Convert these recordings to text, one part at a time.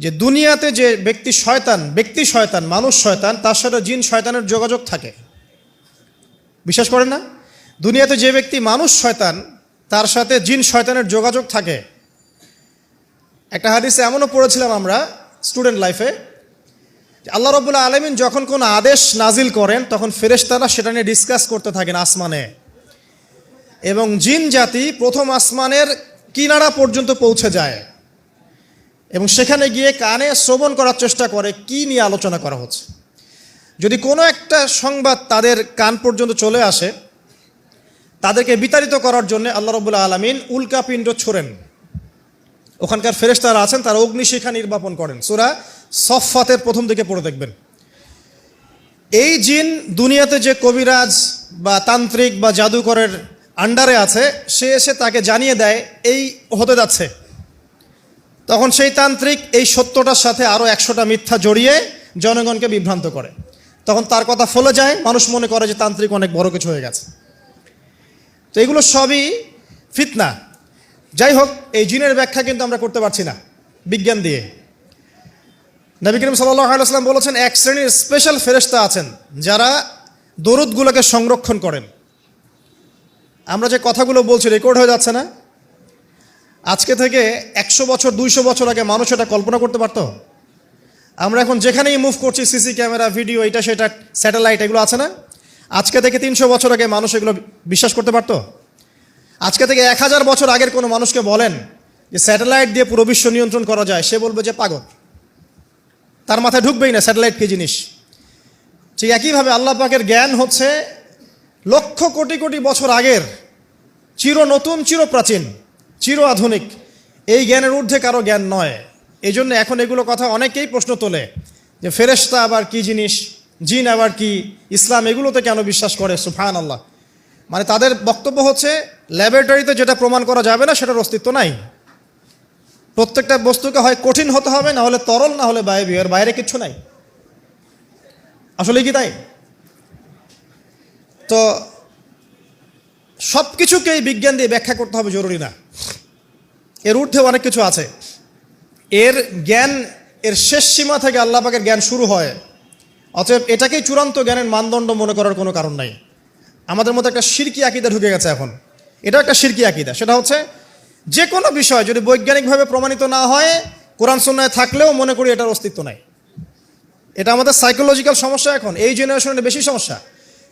যে দুনিয়াতে যে ব্যক্তি শয়তান মানুষ শয়তান, তার সাথে জিন শয়তানের যোগাযোগ থাকে। বিশ্বাস করেন না? দুনিয়াতে যে ব্যক্তি মানুষ শয়তান, তার সাথে জিন শয়তানের যোগাযোগ থাকে। একটা হাদিসে এমনও পড়েছিলাম আমরা স্টুডেন্ট লাইফে, আল্লাহ রাব্বুল আলামিন যখন কোনো আদেশ নাজিল করেন তখন ফেরেশতারা সেটা নিয়ে ডিসকাস করতে থাকেন আসমানে, এবং জিন জাতি প্রথম আসমানের কিনারা পর্যন্ত পৌঁছে যায় এবং সেখানে গিয়ে কানে শ্রবণ করার চেষ্টা করে কি নিয়ে আলোচনা করা হচ্ছে। যদি কোনো একটা সংবাদ তাদের কান পর্যন্ত চলে আসে, তাদেরকে বিতাড়িত করার জন্য আল্লাহ রাব্বুল আলামিন উল্কাপিণ্ড ছোড়েন। ওখানকার ফেরেশতারা আছেন, তারা অগ্নিশিখা নির্বাপন করেন। সূরা সফফাতের প্রথম দিকে পড়ে দেখবেন। এই জিন দুনিয়াতে যে কবিরাজ বা তান্ত্রিক বা জাদুকরের আন্ডারে আছে, সে এসে তাকে জানিয়ে দেয় এই হতে যাচ্ছে। তখন সেই তান্ত্রিক এই সত্যটার সাথে আরও 100টা মিথ্যা জড়িয়ে জনগণকে বিভ্রান্ত করে। তখন তার কথা ফলে যায়, মানুষ মনে করে যে তান্ত্রিক অনেক বড় কিছু হয়ে গেছে। তো এগুলো সবই ফিতনা। যাই হোক, এই জিনের ব্যাখ্যা কিন্তু আমরা করতে পারছি না বিজ্ঞান দিয়ে। নবী করিম সাল্লাল্লাহু আলাইহি ওয়াসাল্লাম বলেছেন, এক শ্রেণীর স্পেশাল ফেরেশতা আছেন যারা দরুদগুলোকে সংরক্ষণ করেন। আমরা যে কথাগুলো বলছি রেকর্ড হয়ে যাচ্ছে না? আজকে থেকে 100 বছর 200 বছর আগে মানুষ এটা কল্পনা করতে পারত? আমরা এখন যেখানেই মুভ করছি, সিসি ক্যামেরা, ভিডিও, এটা সেটা, স্যাটেলাইট, এগুলো আছে না? আজকে থেকে 300 বছর আগে মানুষ এগুলো বিশ্বাস করতে পারত? আজকে থেকে 1000 বছর আগের কোনো মানুষকে বলেন যে স্যাটেলাইট দিয়ে পুরো বিশ্ব নিয়ন্ত্রণ করা যায়, সে বলবে যে পাগল, তার মাথায় ঢুকবেই না স্যাটেলাইট কী জিনিস। ঠিক একইভাবে আল্লাহ পাকের জ্ঞান হচ্ছে লক্ষ কোটি কোটি বছর আগের, চির নতুন, চির প্রাচীন, চির আধুনিক। এই জ্ঞানের ঊর্ধ্বে কারো জ্ঞান নয়। এই জন্য এখন এগুলো কথা অনেকেই প্রশ্ন তোলে যে ফেরেশতা আবার কি জিনিস, জিন আবার কি, ইসলাম এগুলোতে কেন বিশ্বাস করে? সুবহানাল্লাহ। মানে তাদের বক্তব্য হচ্ছে ল্যাবরেটরিতে যেটা প্রমাণ করা যাবে না সেটার অস্তিত্ব নাই। প্রত্যেকটা বস্তুকে হয় কঠিন হতে হবে, না হলে তরল, না হলে বায়বীয়, এর বাইরে কিচ্ছু নাই। আসলে কি তাই? তো সব কিছুকেই বিজ্ঞান দিয়ে ব্যাখ্যা করতে হবে জরুরি না, এর ঊর্ধ্বে অনেক কিছু আছে। এর জ্ঞান, এর শেষ সীমা থেকে আল্লাহ পাকের জ্ঞান শুরু হয়। অতএব এটাকেই চূড়ান্ত জ্ঞানের মানদণ্ড মনে করার কোনো কারণ নাই। আমাদের মধ্যে একটা শিরকি আকীদা ঢুকে গেছে এখন। এটা একটা শিরকি আকীদা। সেটা হচ্ছে যে কোনো বিষয় যদি বৈজ্ঞানিকভাবে প্রমাণিত না হয়, কোরআন সুন্নাহয় থাকলেও মনে করি এটার অস্তিত্ব নাই। এটা আমাদের সাইকোলজিক্যাল সমস্যা। এখন এই জেনারেশনের বেশি সমস্যা,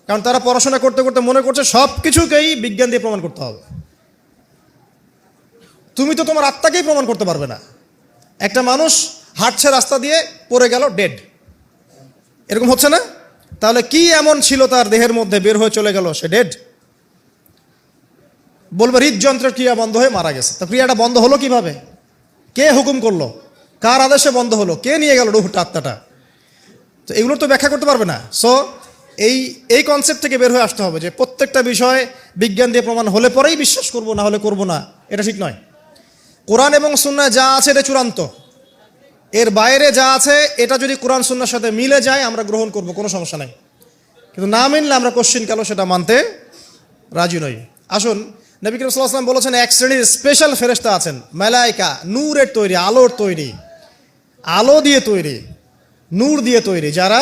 কারণ তারা পড়াশোনা করতে করতে মনে করছে সব কিছুকেই বিজ্ঞান দিয়ে প্রমাণ করতে হবে। তুমি তো তোমার আত্মাকেই প্রমাণ করতে পারবে না। একটা মানুষ হাঁটছে রাস্তা দিয়ে, পড়ে গেল, ডেড, এরকম হচ্ছে না? তাহলে কি এমন ছিল তার দেহের মধ্যে, বের হয়ে চলে গেল, সে ডেড? বলবে হৃদযন্ত্রের ক্রিয়া বন্ধ হয়ে মারা গেছে। তো ক্রিয়াটা বন্ধ হলো কিভাবে? কে হুকুম করলো? কার আদেশে বন্ধ হলো? কে নিয়ে গেল রুহটা, আত্মাটা? তো এগুলো তো ব্যাখ্যা করতে পারবে না। সো এই কনসেপ্ট থেকে বের হয়ে আসতে হবে যে প্রত্যেকটা বিষয় বিজ্ঞান দিয়ে প্রমাণ হলে পরেই বিশ্বাস করবো, না হলে করবো না, এটা ঠিক নয়। কোরআন এবং সুন্নাহ যা আছে এটা চূড়ান্ত। এর বাইরে যা আছে এটা যদি কোরআন সুন্নাহর সাথে মিলে যায় আমরা গ্রহণ করব, কোনো সমস্যা নাই। কিন্তু না মিললে আমরা কোশ্চিনকালও সেটা মানতে রাজি নই। আসুন, নবী করিম সাল্লাল্লাহু আলাইহি ওয়াসাল্লাম বলেছেন এক শ্রেণীর স্পেশাল ফেরেশতা আছেন, মালায়েকা, নূরের তৈরি, আলোর তৈরি, আলো দিয়ে তৈরি, নূর দিয়ে তৈরি, যারা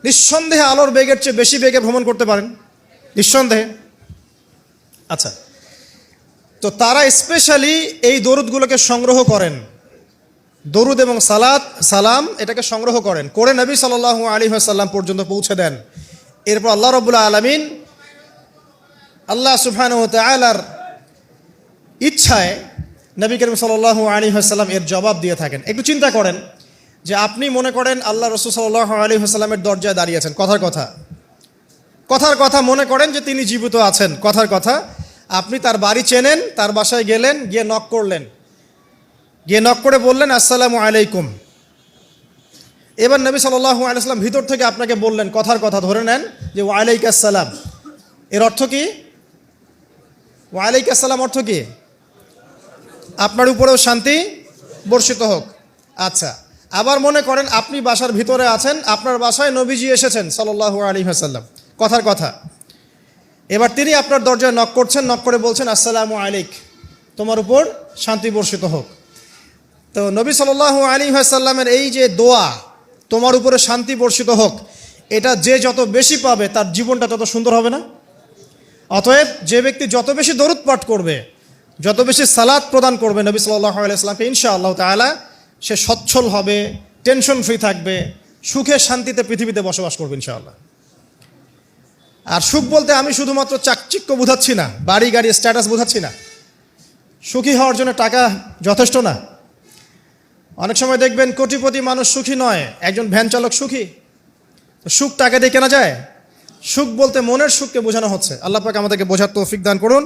নিঃসন্দেহে আলোর বেগের চেয়ে বেশি বেগে ভ্রমণ করতে পারেন, নিঃসন্দেহে। আচ্ছা, তো তারা স্পেশালি এই দরুদগুলোকে সংগ্রহ করেন, দরুদ এবং সালাম এটাকে সংগ্রহ করেন, করে নবী সাল্লাল্লাহু আলাইহি ওয়াসাল্লাম পর্যন্ত পৌঁছে দেন। এরপর আল্লাহ রাব্বুল আলামিন, আল্লাহ সুবহানাহু ওয়া তাআলার ইচ্ছায় নবী করিম সাল্লাল্লাহু আলাইহি ওয়াসাল্লাম এর জবাব দিয়ে থাকেন। একটু চিন্তা করেন যে আপনি মনে করেন আল্লাহ রাসূল সাল্লাল্লাহু আলাইহি ওয়াসাল্লামের দরজায় দাঁড়িয়ে আছেন, কথার কথা মনে করেন যে তিনি জীবিত আছেন, কথার কথা। আপনি তার বাড়ি চেনেন, তার বাসায় গেলেন, গিয়ে নক করলেন, গিয়ে নক করে বললেন আসসালামু আলাইকুম। এবার নবী সাল্লাল্লাহু আলাইহি ওয়াসাল্লাম ভিতর থেকে আপনাকে বললেন, কথার কথা ধরে নেন যে ওয়ালাইকুম আসসালাম। এর অর্থ কি? ওয়ালাইকুম আসসালাম অর্থ কি? আপনার উপরেও শান্তি বর্ষিত হোক। আচ্ছা, আবার মনে করেন আপনি বাসার ভিতরে আছেন, আপনার বাসায় নবীজি এসেছেন সাল্লাল্লাহু আলাইহি ওয়াসাল্লাম, কথার কথা। এবার তিনি আপনার দরজায় নক করছেন, নক করে বলছেন আসসালামু আলাইক, তোমার উপর শান্তি বর্ষিত হোক। তো নবী সাল্লাল্লাহু আলাইহি ওয়াসাল্লামের এই যে দোয়া, তোমার উপরে শান্তি বর্ষিত হোক, এটা যে যত বেশি পাবে তার জীবনটা তত সুন্দর হবে না? অতএব যে ব্যক্তি যত বেশি দরুদ পাঠ করবে, যত বেশি সালাত প্রদান করবে নবী সাল্লাল্লাহু আলাইহি ওয়াসাল্লামকে, ইনশাআল্লাহ তাআলা সে সচ্ছল হবে, টেনশন ফ্রি থাকবে, সুখে শান্তিতে পৃথিবীতে বসবাস করবে ইনশাআল্লাহ। আর সুখ বলতে আমি শুধুমাত্র চাকচিক্য বোঝাচ্ছি না, বাড়ি গাড়ি স্ট্যাটাস বোঝাচ্ছি না। সুখী হওয়ার জন্য টাকা যথেষ্ট না। অনেক সময় দেখবেন কোটিপতি মানুষ সুখী নয়, একজন ভ্যান চালক সুখী। সুখ টাকা দিয়ে কেনা যায়? সুখ বলতে মনের সুখকে বোঝানো হচ্ছে। আল্লাহ পাক আমাদেরকে বোঝার তৌফিক দান করুন।